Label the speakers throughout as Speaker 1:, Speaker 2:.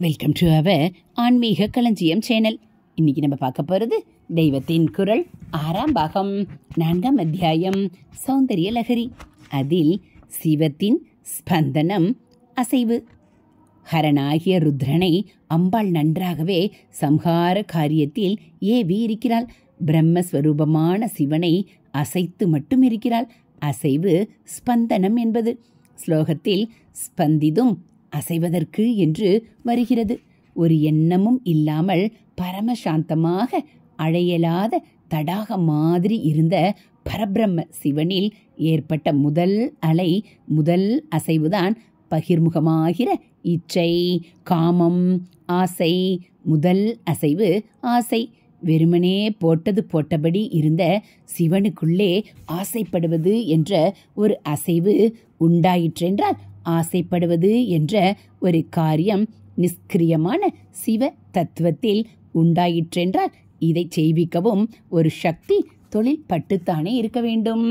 Speaker 1: Welcome to our ஆன்மீக களஞ்சியம் channel. இன்னைக்கு நம்ம பார்க்க போகிறது தெய்வத்தின் குரல் 6ஆம் பாகம் 4ஆம் அத்தியாயம் சௌந்தரிய லகரி. அதில் சிவத்தின் ஸ்பந்தனம் அசைவு. ஹரனாகிய ருத்ரனை அம்பாள் நன்றாகவே சம்ஹார காரியத்தில் ஏவி இருக்கிறாள். பிரம்மஸ்வரூபமான சிவனை அசைத்து மட்டும் இருக்கிறாள். அசைவு ஸ்பந்தனம் என்பது. ஸ்லோகத்தில் ஸ்பந்திதும் அசைவதற்கு என்று வருகிறது. ஒரு எண்ணமும் இல்லாமல் பரமசாந்தமாக அழையலாத தடாக மாதிரி இருந்த பரபிரம்ம சிவனில் ஏற்பட்ட முதல் அலை, முதல் அசைவுதான் பகிர்முகமாகிற இச்சை, காமம், ஆசை. முதல் அசைவு ஆசை. வெறுமனே போட்டது போட்டபடி இருந்த சிவனுக்குள்ளே ஆசைப்படுவது என்ற ஒரு அசைவு உண்டாயிற்றென்றால், ஆசைப்படுவது என்ற ஒரு காரியம் நிஷ்கிரியமான சிவ தத்துவத்தில் உண்டாயிற்றென்றால், இதை செய்விக்கவும் ஒரு சக்தி தொழில் பட்டுத்தானே இருக்க வேண்டும்.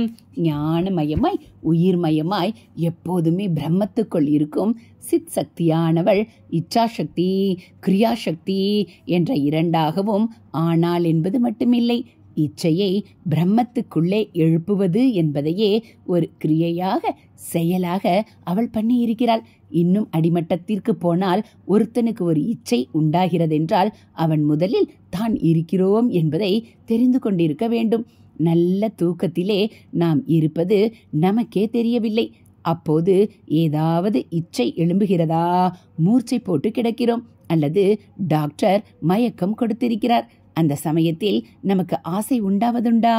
Speaker 1: ஞானமயமாய் உயிர்மயமாய் எப்போதுமே பிரம்மத்துக்குள் இருக்கும் சித் சக்தியானவள் இச்சாசக்தி, கிரியாசக்தி என்ற இரண்டாகவும் ஆனாள் என்பது மட்டுமில்லை. இச்சையை பிரம்மத்துக்குள்ளே எழுப்புவது என்பதையே ஒரு கிரியையாக, செயலாக அவள் பண்ணி இருக்கிறாள். இன்னும் அடிமட்டத்திற்கு போனால், ஒருத்தனுக்கு ஒரு இச்சை உண்டாகிறதென்றால் அவன் முதலில் தான் இருக்கிறோம் என்பதை தெரிந்து கொண்டிருக்க வேண்டும். நல்ல தூக்கத்திலே நாம் இருப்பது நமக்கே தெரியவில்லை. அப்போது ஏதாவது இச்சை எழும்புகிறதா, மூர்ச்சை போட்டு கிடக்கிறோம், அல்லது டாக்டர் மயக்கம் கொடுத்திருக்கிறார். அந்த சமயத்தில் நமக்கு ஆசை உண்டாவதுண்டா?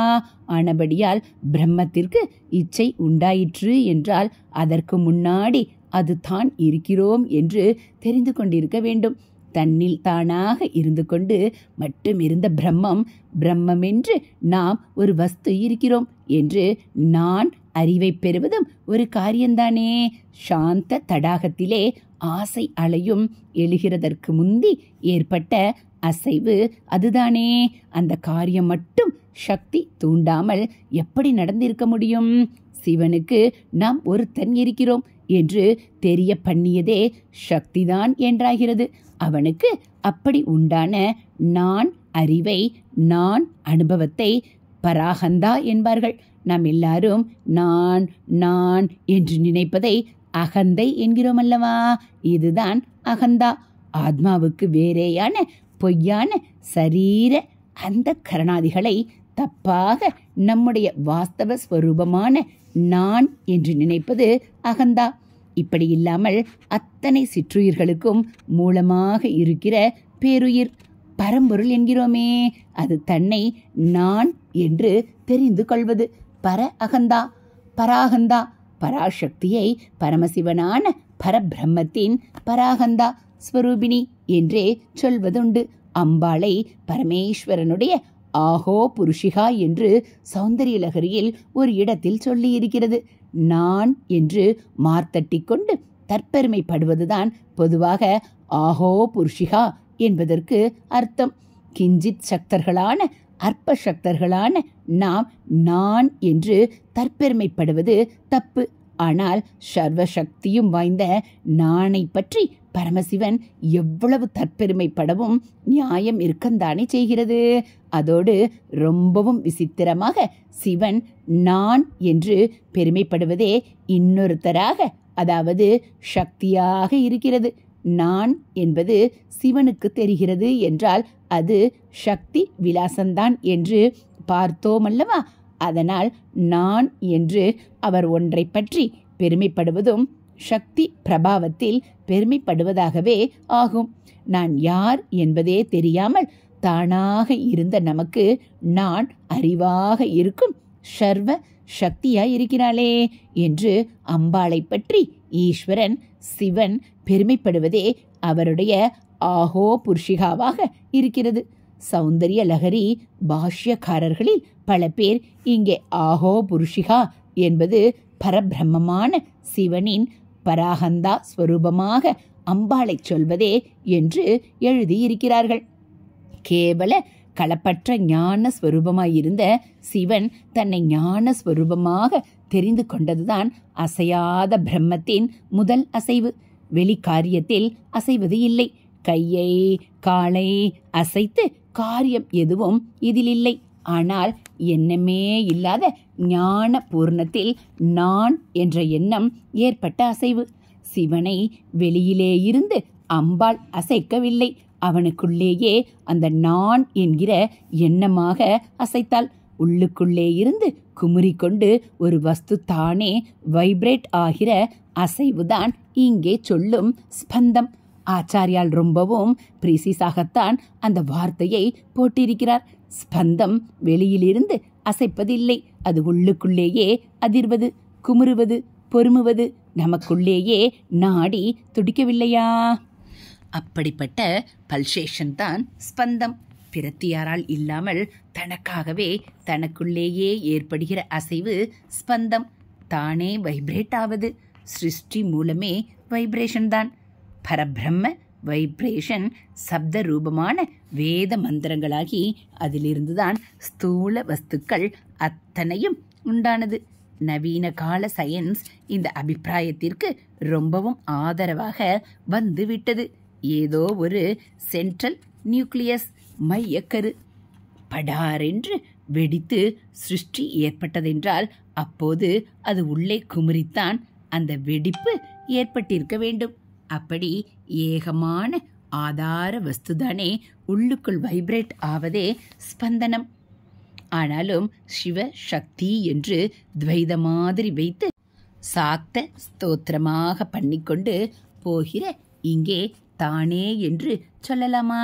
Speaker 1: ஆனபடியால் பிரம்மத்திற்கு இச்சை உண்டாயிற்று என்றால் அதற்கு முன்னாடி அது தான் இருக்கிறோம் என்று தெரிந்து கொண்டிருக்க வேண்டும். தன்னில் தானாக இருந்து கொண்டு மட்டும் இருந்த பிரம்மம், பிரம்மென்று நாம் ஒரு வஸ்து இருக்கிறோம் என்று நான் அறிவை பெறுவதும் ஒரு காரியம்தானே. சாந்த தடாகத்திலே ஆசை அலையும் எழுகிறதற்கு முந்தி ஏற்பட்ட அசைவு அதுதானே. அந்த காரியம் மட்டும் சக்தி தூண்டாமல் எப்படி நடந்திருக்க முடியும்? சிவனுக்கு நாம் ஒருத்தன் இருக்கிறோம் என்று தெரிய பண்ணியதே சக்திதான் என்றாகிறது. அவனுக்கு அப்படி உண்டான நான் அறிவை, நான் அனுபவத்தை பராகந்தா என்பார்கள். நாம் எல்லாரும் நான் நான் என்று நினைப்பதை அகந்தை என்கிறோம் அல்லவா? இதுதான் அகந்தா. ஆத்மாவுக்கு வேறேயான பொய்யான சரீர அந்த கரணாதிகளை தப்பாக நம்முடைய வாஸ்தவ ஸ்வரூபமான நான் என்று நினைப்பது அகந்தா. இப்படி இல்லாமல் அத்தனை சிற்றுயிர்களுக்கும் மூலமாக இருக்கிற பேருயிர் பரம்பொருள் என்கிறோமே, அது தன்னை நான் என்று தெரிந்து கொள்வது பர அகந்தா. பராகந்தா பராசக்தியை பரமசிவனான பரபிரம்மத்தின் பராகந்தா ஸ்வரூபிணி என்றே சொல்வதுண்டு. அம்பாளை பரமேஸ்வரனுடைய ஆஹோ புருஷிகா என்று சௌந்தரிய லகரியில் ஒரு இடத்தில் சொல்லி இருக்கிறது. நான் என்று மார்த்தட்டி கொண்டு தற்பெருமைப்படுவதுதான் பொதுவாக ஆஹோ புருஷிகா என்பதற்கு அர்த்தம். கிஞ்சித் சக்தர்களான அற்ப சக்தர்களான நாம் நான் என்று தற்பெருமைப்படுவது தப்பு. ஆனால் சர்வசக்தியும் வாய்ந்த நானை பற்றி பரமசிவன் எவ்வளவு தற்பெருமைப்படவும் நியாயம் இருக்கந்தானே செய்கிறது. அதோடு ரொம்பவும் விசித்திரமாக சிவன் நான் என்று பெருமைப்படுவதே இன்னொருத்தராக, அதாவது சக்தியாக இருக்கிறது. நான் என்பது சிவனுக்கு தெரிகிறது என்றால் அது சக்தி விலாசந்தான் என்று பார்த்தோமல்லவா? அதனால் நான் என்று அவர் ஒன்றை பற்றி பெருமைப்படுவதும் சக்தி பிரபாவத்தில் பெருமைப்படுவதாகவே ஆகும். நான் யார் என்பதே தெரியாமல் தானாக இருந்த நமக்கு நான் அறிவாக இருக்கும் சர்வ சக்தியாயிருக்கிறாளே என்று அம்பாளை பற்றி ஈஸ்வரன் சிவன் பெருமைப்படுவதே அவருடைய ஆஹோ புருஷிகாவாக இருக்கிறது. சௌந்தரிய லகரி பாஷ்யக்காரர்களில் பல பேர் இங்கே ஆஹோ புருஷிகா என்பது பரபிரம்மமான சிவனின் பராகந்தா ஸ்வரூபமாக அம்பாளை சொல்வதே என்று எழுதியிருக்கிறார்கள். கேவல களப்பற்ற ஞான ஸ்வரூபமாயிருந்த சிவன் தன்னை ஞான ஸ்வரூபமாக தெரிந்து கொண்டதுதான் அசையாத பிரம்மத்தின் முதல் அசைவு. வெளிக்காரியத்தில் அசைவது இல்லை. கையை காலை அசைத்து காரியம் எதுவும் இதில் இல்லை. ஆனால் எண்ணமே இல்லாத ஞான பூர்ணத்தில் நான் என்ற எண்ணம் ஏற்பட்ட அசைவு. சிவனை வெளியிலே இருந்து அம்பாள் அசைக்கவில்லை, அவனுக்குள்ளேயே அந்த நான் என்கிற எண்ணமாக அசைத்தாள். உள்ளுக்குள்ளே இருந்து குமுறிக்கொண்டு ஒரு வஸ்து தானே வைப்ரேட் ஆகிற அசைவுதான் இங்கே சொல்லும் ஸ்பந்தம். ஆச்சாரியால் ரொம்பவும் பிரீசிஸாகத்தான் அந்த வார்த்தையை போட்டிருக்கிறார். ஸ்பந்தம் வெளியிலிருந்து அசைப்பதில்லை, அது உள்ளுக்குள்ளேயே அதிர்வது, குமுறுவது, பொறுமுவது, நமக்குள்ளேயே நாடி துடிக்கவில்லையா? அப்படிப்பட்ட பல்சேஷன் தான் ஸ்பந்தம். பிரத்தியாரால் இல்லாமல் தனக்காகவே தனக்குள்ளேயே ஏற்படுகிற அசைவு ஸ்பந்தம். தானே வைப்ரேட் ஆவது, சிருஷ்டி மூலமே வைப்ரேஷன் தான். பரபிரம்ம வைப்ரேஷன் சப்த ரூபமான வேத மந்திரங்களாகி அதிலிருந்துதான் ஸ்தூல வஸ்துக்கள் அத்தனையும் உண்டானது. நவீன கால சயின்ஸ் இந்த அபிப்பிராயத்திற்கு ரொம்பவும் ஆதரவாக வந்துவிட்டது. ஏதோ ஒரு சென்ட்ரல் நியூக்ளியஸ் மையக்கரு படாரென்று வெடித்து சிருஷ்டி ஏற்பட்டதென்றால் அப்போது அது உள்ளே குமுறித்தான் அந்த வெடிப்பு ஏற்பட்டிருக்க வேண்டும். அப்படி ஏகமான ஆதார வஸ்துதானே உள்ளுக்குள் வைப்ரேட் ஆவதே ஸ்பந்தனம். ஆனாலும் சிவ சக்தி என்று துவைத மாதிரி வைத்து சாக்த ஸ்தோத்திரமாக பண்ணிக்கொண்டு போகிற இங்கே தானே என்று சொல்லலாமா?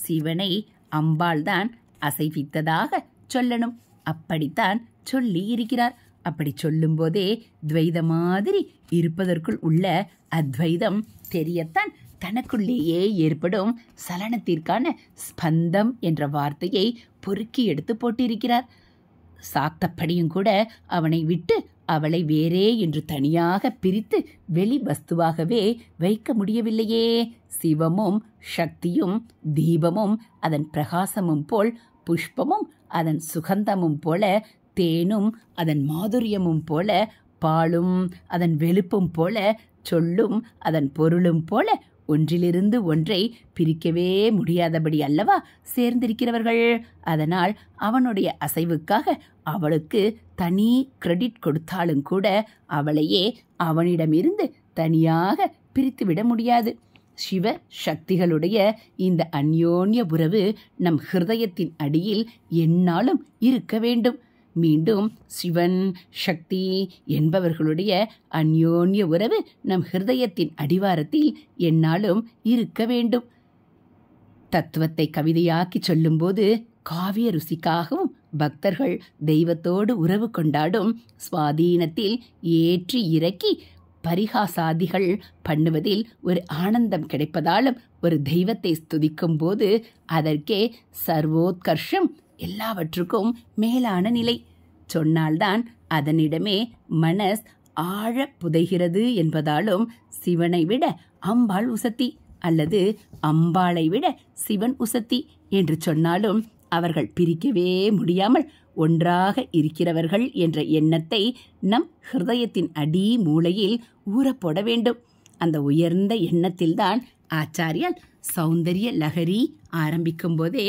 Speaker 1: சிவனை அம்பாள்தான் அசைவித்ததாக சொல்லணும். அப்படித்தான் சொல்லி இருக்கிறார். அப்படி சொல்லும்போதே துவைத மாதிரி இருப்பதற்குள் உள்ள அத்வைதம் தெரியத்தான் தனக்குள்ளேயே ஏற்படும் சலனத்திற்கான ஸ்பந்தம் என்ற வார்த்தையை பொறுக்கி எடுத்து போட்டிருக்கிறார். சாக்தப்படியும் கூட அவனை விட்டு அவளை வேறே என்று தனியாக பிரித்து வெளி வஸ்துவாகவே வைக்க முடியவில்லையே. சிவமும் சக்தியும் தீபமும் அதன் பிரகாசமும் போல், புஷ்பமும் அதன் சுகந்தமும் போல, தேனும் அதன் மாதுரியமும் போல, பாலும் அதன் வெளுப்பும் போல, சொல்லும் அதன் பொருளும் போல ஒன்றிலிருந்து ஒன்றை பிரிக்கவே முடியாதபடி அல்லவா சேர்ந்திருக்கிறவர்கள். அதனால் அவனுடைய அசைவுக்காக அவளுக்கு தனி கிரெடிட் கொடுத்தாலும் கூட அவளையே அவனிடமிருந்து தனியாக பிரித்துவிட முடியாது. சிவ சக்திகளுடைய இந்த அந்யோன்ய உறவு நம் ஹிருதயத்தின் அடியில் எந்நாளும் இருக்க வேண்டும். மீண்டும் சிவன் சக்தி என்பவர்களுடைய அந்யோன்ய உறவு நம் ஹிருதயத்தின் அடிவாரத்தில் எந்நாளும் இருக்க வேண்டும். தத்துவத்தை கவிதையாக்கி சொல்லும்போது காவிய ருசிக்காகவும் பக்தர்கள் தெய்வத்தோடு உறவு கொண்டாடும் சுவாதீனத்தில் ஏற்றி இறக்கி பரிகாசாதிகள் பண்ணுவதில் ஒரு ஆனந்தம் கிடைப்பதாலும் ஒரு தெய்வத்தை ஸ்துதிக்கும் போது அதற்கே சர்வோத்கர்ஷம், எல்லாவற்றுக்கும் மேலான நிலை. சொன்னால்தான் அதனிடமே மனஸ் ஆழ புதைகிறது என்பதாலும் சிவனை விட அம்பாள் உசத்தி அல்லது அம்பாளை விட சிவன் உசத்தி என்று சொன்னாலும் அவர்கள் பிரிக்கவே முடியாமல் ஒன்றாக இருக்கிறவர்கள் என்ற எண்ணத்தை நம் ஹிருதயத்தின் அடி மூலையில் ஊறப்போட வேண்டும். அந்த உயர்ந்த எண்ணத்தில்தான் ஆச்சாரியால் சௌந்தரிய லஹரி ஆரம்பிக்கும் போதே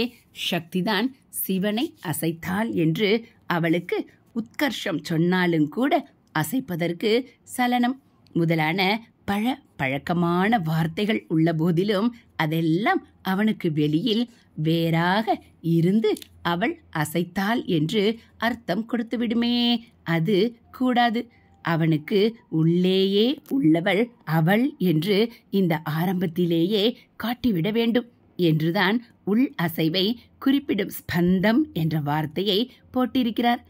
Speaker 1: சக்திதான் சிவனை அசைத்தாள் என்று அவளுக்கு உத்கர்ஷம் சொன்னாலும் கூட அசைப்பதற்கு சலனம் முதலான பழக்கமான வார்த்தைகள் உள்ள போதிலும் அதெல்லாம் அவனுக்கு வெளியில் வேறாக இருந்து அவள் அசைத்தாள் என்று அர்த்தம் கொடுத்துவிடுமே. அது கூடாது. அவனுக்கு உள்ளேயே உள்ளவள் அவள் என்று இந்த ஆரம்பத்திலேயே காட்டிவிட வேண்டும் என்றுதான் உள் அசைவை குறிப்பிடும் ஸ்பந்தம் என்ற வார்த்தையை போட்டிருக்கிறார்.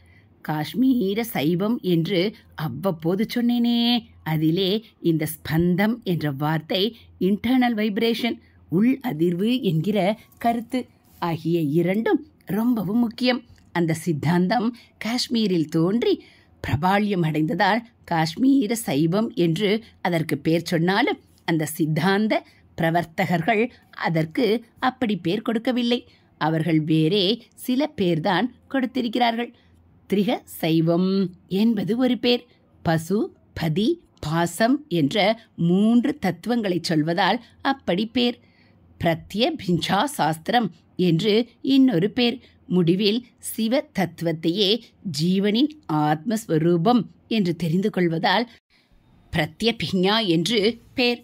Speaker 1: காஷ்மீர சைவம் என்று அவ்வப்போது சொன்னேனே, அதிலே இந்த ஸ்பந்தம் என்ற வார்த்தை இன்டர்னல் வைப்ரேஷன், உள் அதிர்வு என்கிற கருத்து ஆகிய இரண்டும் ரொம்பவும் முக்கியம். அந்த சித்தாந்தம் காஷ்மீரில் தோன்றி பிரபால்யம் அடைந்ததால் காஷ்மீர சைவம் என்று அதற்கு பேர் சொன்னாலும் அந்த சித்தாந்த பிரவர்த்தகர்கள் அதற்கு அப்படி பேர் கொடுக்கவில்லை. அவர்கள் வேறே சில பேர்தான் கொடுத்திருக்கிறார்கள். திரிக சைவம் என்பது ஒரு பேர். பசு, பதி, பாசம் என்ற 3 தத்துவங்களை சொல்வதால் அப்படி பேர். பிரத்யபிஞ்சா சாஸ்திரம் என்று இன்னொரு பேர். முடிவில் சிவ தத்துவத்தையே ஜீவனின் ஆத்மஸ்வரூபம் என்று தெரிந்து கொள்வதால் பிரத்யபிஞா என்று பேர்.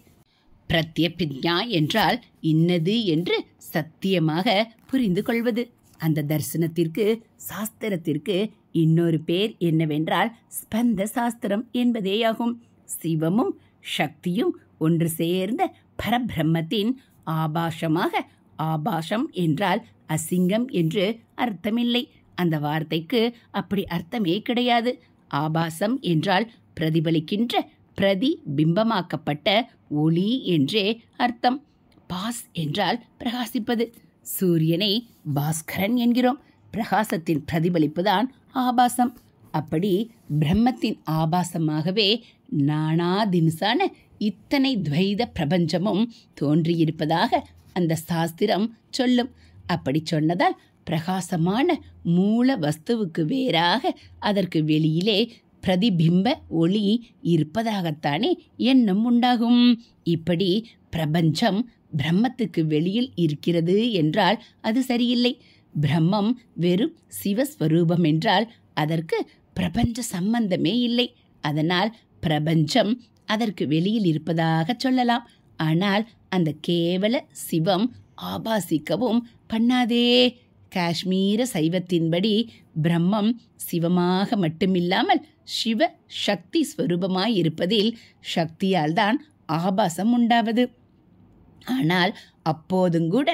Speaker 1: பிரத்யபிஞா என்றால் இன்னது என்று சத்தியமாக புரிந்து கொள்வது. அந்த தரிசனத்திற்கு சாஸ்திரத்திற்கு இன்னொரு பேர் என்னவென்றால் ஸ்பந்த சாஸ்திரம் என்பதேயாகும். சிவமும் சக்தியும் ஒன்று சேர்ந்த பரபிரம்மத்தின் ஆபாசமாக, ஆபாசம் என்றால் அசிங்கம் என்று அர்த்தமில்லை. அந்த வார்த்தைக்கு அப்படி அர்த்தமே கிடையாது. ஆபாசம் என்றால் பிரதிபலிக்கின்ற, பிரதிபிம்பமாக்கப்பட்ட ஒளி என்றே அர்த்தம். பாஸ் என்றால் பிரகாசிப்பது. சூரியனை பாஸ்கரன் என்கிறோம். பிரகாசத்தின் பிரதிபலிப்புதான் ஆபாசம். அப்படி பிரம்மத்தின் ஆபாசமாகவே நானாதினுசான இத்தனை துவைத பிரபஞ்சமும் தோன்றியிருப்பதாக அந்த சாஸ்திரம் சொல்லும். அப்படி சொன்னதால் பிரகாசமான மூல வஸ்துவுக்கு வேறாக அதற்கு வெளியிலே பிரதிபிம்ப ஒளி இருப்பதாகத்தானே எண்ணம் உண்டாகும். இப்படி பிரபஞ்சம் பிரம்மத்துக்கு வெளியில் இருக்கிறது என்றால் அது சரியில்லை. பிரம்மம் வெறும் சிவஸ்வரூபம் என்றால் அதற்கு பிரபஞ்ச சம்பந்தமே இல்லை. அதனால் பிரபஞ்சம் அதற்கு வெளியில் இருப்பதாக சொல்லலாம். ஆனால் அந்த கேவல சிவம் ஆபாசிக்கவும் பண்ணாதே. காஷ்மீர சைவத்தின்படி பிரம்மம் சிவமாக மட்டுமில்லாமல் சிவ சக்தி ஸ்வரூபமாயிருப்பதில் சக்தியால் தான் ஆபாசம் உண்டாவது. ஆனால் அப்போதுங்கூட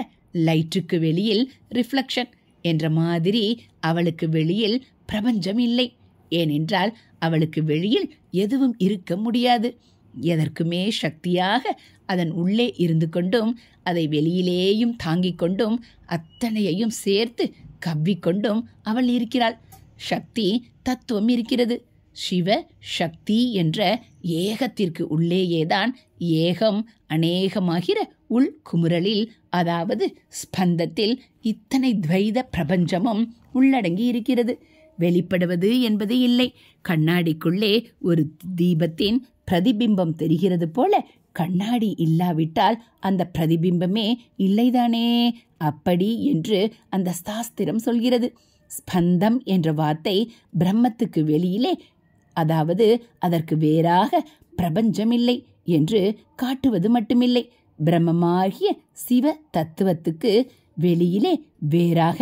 Speaker 1: லைட்டுக்கு வெளியில் ரிஃப்ளெக்ஷன் என்ற மாதிரி அவளுக்கு வெளியில் பிரபஞ்சம் இல்லை. ஏனென்றால் அவளுக்கு வெளியில் எதுவும் இருக்க முடியாது. எதற்குமே சக்தியாக அதன் உள்ளே இருந்து கொண்டும் அதை வெளியிலேயும் தாங்கிக் கொண்டும் அத்தனையையும் சேர்த்து கவ்விக்கொண்டும் அவள் இருக்கிறாள். சக்தி தத்துவம் இருக்கிறது. சிவ சக்தி என்ற ஏகத்திற்கு உள்ளேயேதான் ஏகம் அநேகமாகிற உள் குமுறலில், அதாவது ஸ்பந்தத்தில் இத்தனை துவைத பிரபஞ்சமும் உள்ளடங்கி இருக்கிறது. வெளிப்படுவது என்பது இல்லை. கண்ணாடிக்குள்ளே ஒரு தீபத்தின் பிரதிபிம்பம் தெரிகிறது போல கண்ணாடி இல்லாவிட்டால் அந்த பிரதிபிம்பமே இல்லைதானே. அப்படி என்று அந்த சாஸ்திரம் சொல்கிறது. ஸ்பந்தம் என்ற வார்த்தை பிரம்மத்துக்கு வெளியிலே, அதாவது அதற்கு வேறாக பிரபஞ்சமில்லை என்று காட்டுவது மட்டுமில்லை. பிரம்மமாகிய சிவ தத்துவத்துக்கு வெளியிலே வேறாக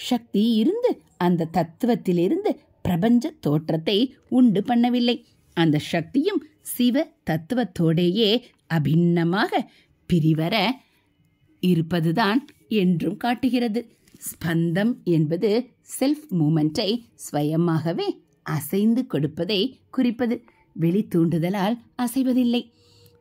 Speaker 1: சக்தி இருந்து அந்த தத்துவத்திலிருந்து பிரபஞ்ச தோற்றத்தை உண்டு பண்ணவில்லை. அந்த சக்தியும் சிவ தத்துவத்தோடையே அபிண்ணமாக பிரிவர இருப்பதுதான் என்றும் காட்டுகிறது. ஸ்பந்தம் என்பது செல்ஃப் மூமெண்ட்டை ஸ்வயமாகவே அசைந்து கொடுப்பதை குறிப்பது. வெளி தூண்டுதலால் அசைவதில்லை.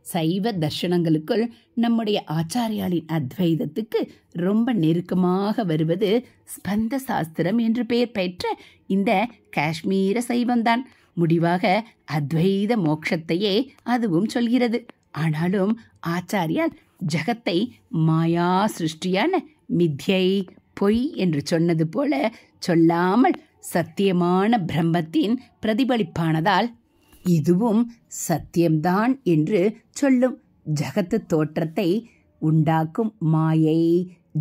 Speaker 1: சைவ தர்ஷனங்களுக்குள் நம்முடைய ஆச்சாரியாலின் அத்வைதத்துக்கு ரொம்ப நெருக்கமாக வருவது ஸ்பந்த சாஸ்திரம் என்று பெயர் பெற்ற இந்த காஷ்மீர சைவம்தான். முடிவாக அத்வைத மோட்சத்தையே அதுவும் சொல்கிறது. ஆனாலும் ஆச்சாரியால் ஜகத்தை மாயா சிருஷ்டியான மித்யை, பொய் என்று சொன்னது போல சொல்லாமல் சத்தியமான பிரம்மத்தின் பிரதிபலிப்பானதால் இதுவும் சத்தியம்தான் என்று சொல்லும். ஜகத்து தோற்றத்தை உண்டாக்கும் மாயை,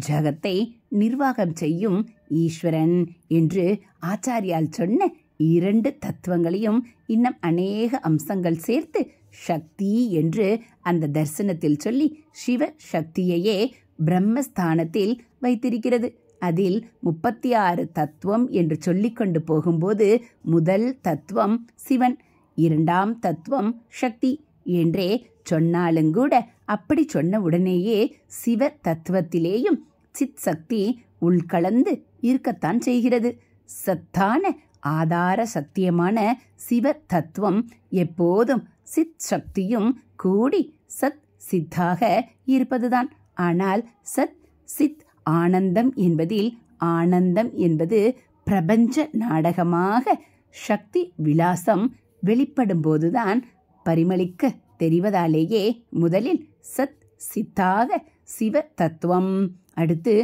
Speaker 1: ஜகத்தை நிர்வாகம் செய்யும் ஈஸ்வரன் என்று ஆச்சாரியால் சொன்ன இரண்டு தத்துவங்களையும் இன்னும் அநேக அம்சங்கள் சேர்த்து சக்தி என்று அந்த தரிசனத்தில் சொல்லி சிவ சக்தியையே பிரம்மஸ்தானத்தில் வைத்திருக்கிறது. அதில் 36 தத்துவம் என்று சொல்லிக்கொண்டு போகும்போது முதல் தத்துவம் சிவன், இரண்டாம் தத்துவம் சக்தி என்றே சொன்னாலுங்கூட அப்படி சொன்ன உடனேயே சிவ தத்துவத்திலேயும் சித் சக்தி உள்கலந்து இருக்கத்தான் செய்கிறது. சத்தான ஆதார சத்தியமான சிவ தத்துவம் எப்போதும் சித் சக்தியும் கூடி சத் சித்தாக இருப்பதுதான். ஆனால் சத் சித் ஆனந்தம் என்பதில் ஆனந்தம் என்பது பிரபஞ்ச நாடகமாக சக்தி விலாசம் வெளிப்படும் போதுதான் பரிமளிக்க தெரிவதாலேயே முதலில் சத் சித்தாக சிவ தத்துவம், அடுத்து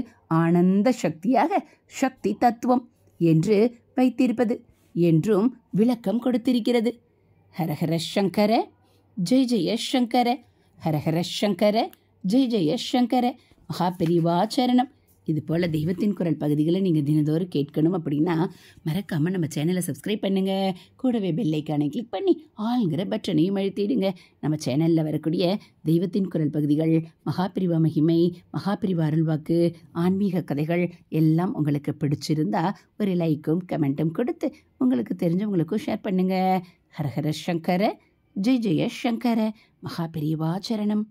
Speaker 1: ஆனந்த சக்தியாக சக்தி தத்துவம் என்று வைத்திருப்பது என்றும் விளக்கம் கொடுத்திருக்கிறது. ஹரஹர சங்கர ஜெய ஜெய சங்கர, ஹரஹர சங்கர ஜெய ஜெய சங்கர. மகா பெரியவா சரணம். இது போல் தெய்வத்தின் குரல் பகுதிகளை நீங்கள் தினந்தோறும் கேட்கணும் அப்படின்னா மறக்காமல் நம்ம சேனலை சப்ஸ்கிரைப் பண்ணுங்கள். கூடவே பெல் ஐக்கானை கிளிக் பண்ணி ஆளுங்கிற பட்டனையும் அழுத்திடுங்க. நம்ம சேனலில் வரக்கூடிய தெய்வத்தின் குரல் பகுதிகள், மகாபிரிவா மகிமை, மகாபிரிவா அருள்வாக்கு, ஆன்மீக கதைகள் எல்லாம் உங்களுக்கு பிடிச்சிருந்தா ஒரு லைக்கும் கமெண்ட்டும் கொடுத்து உங்களுக்கு தெரிஞ்சவங்களுக்கும் ஷேர் பண்ணுங்கள். ஹரஹர சங்கர, ஜெய் ஜெய சங்கர. மகாபிரிவா சரணம்.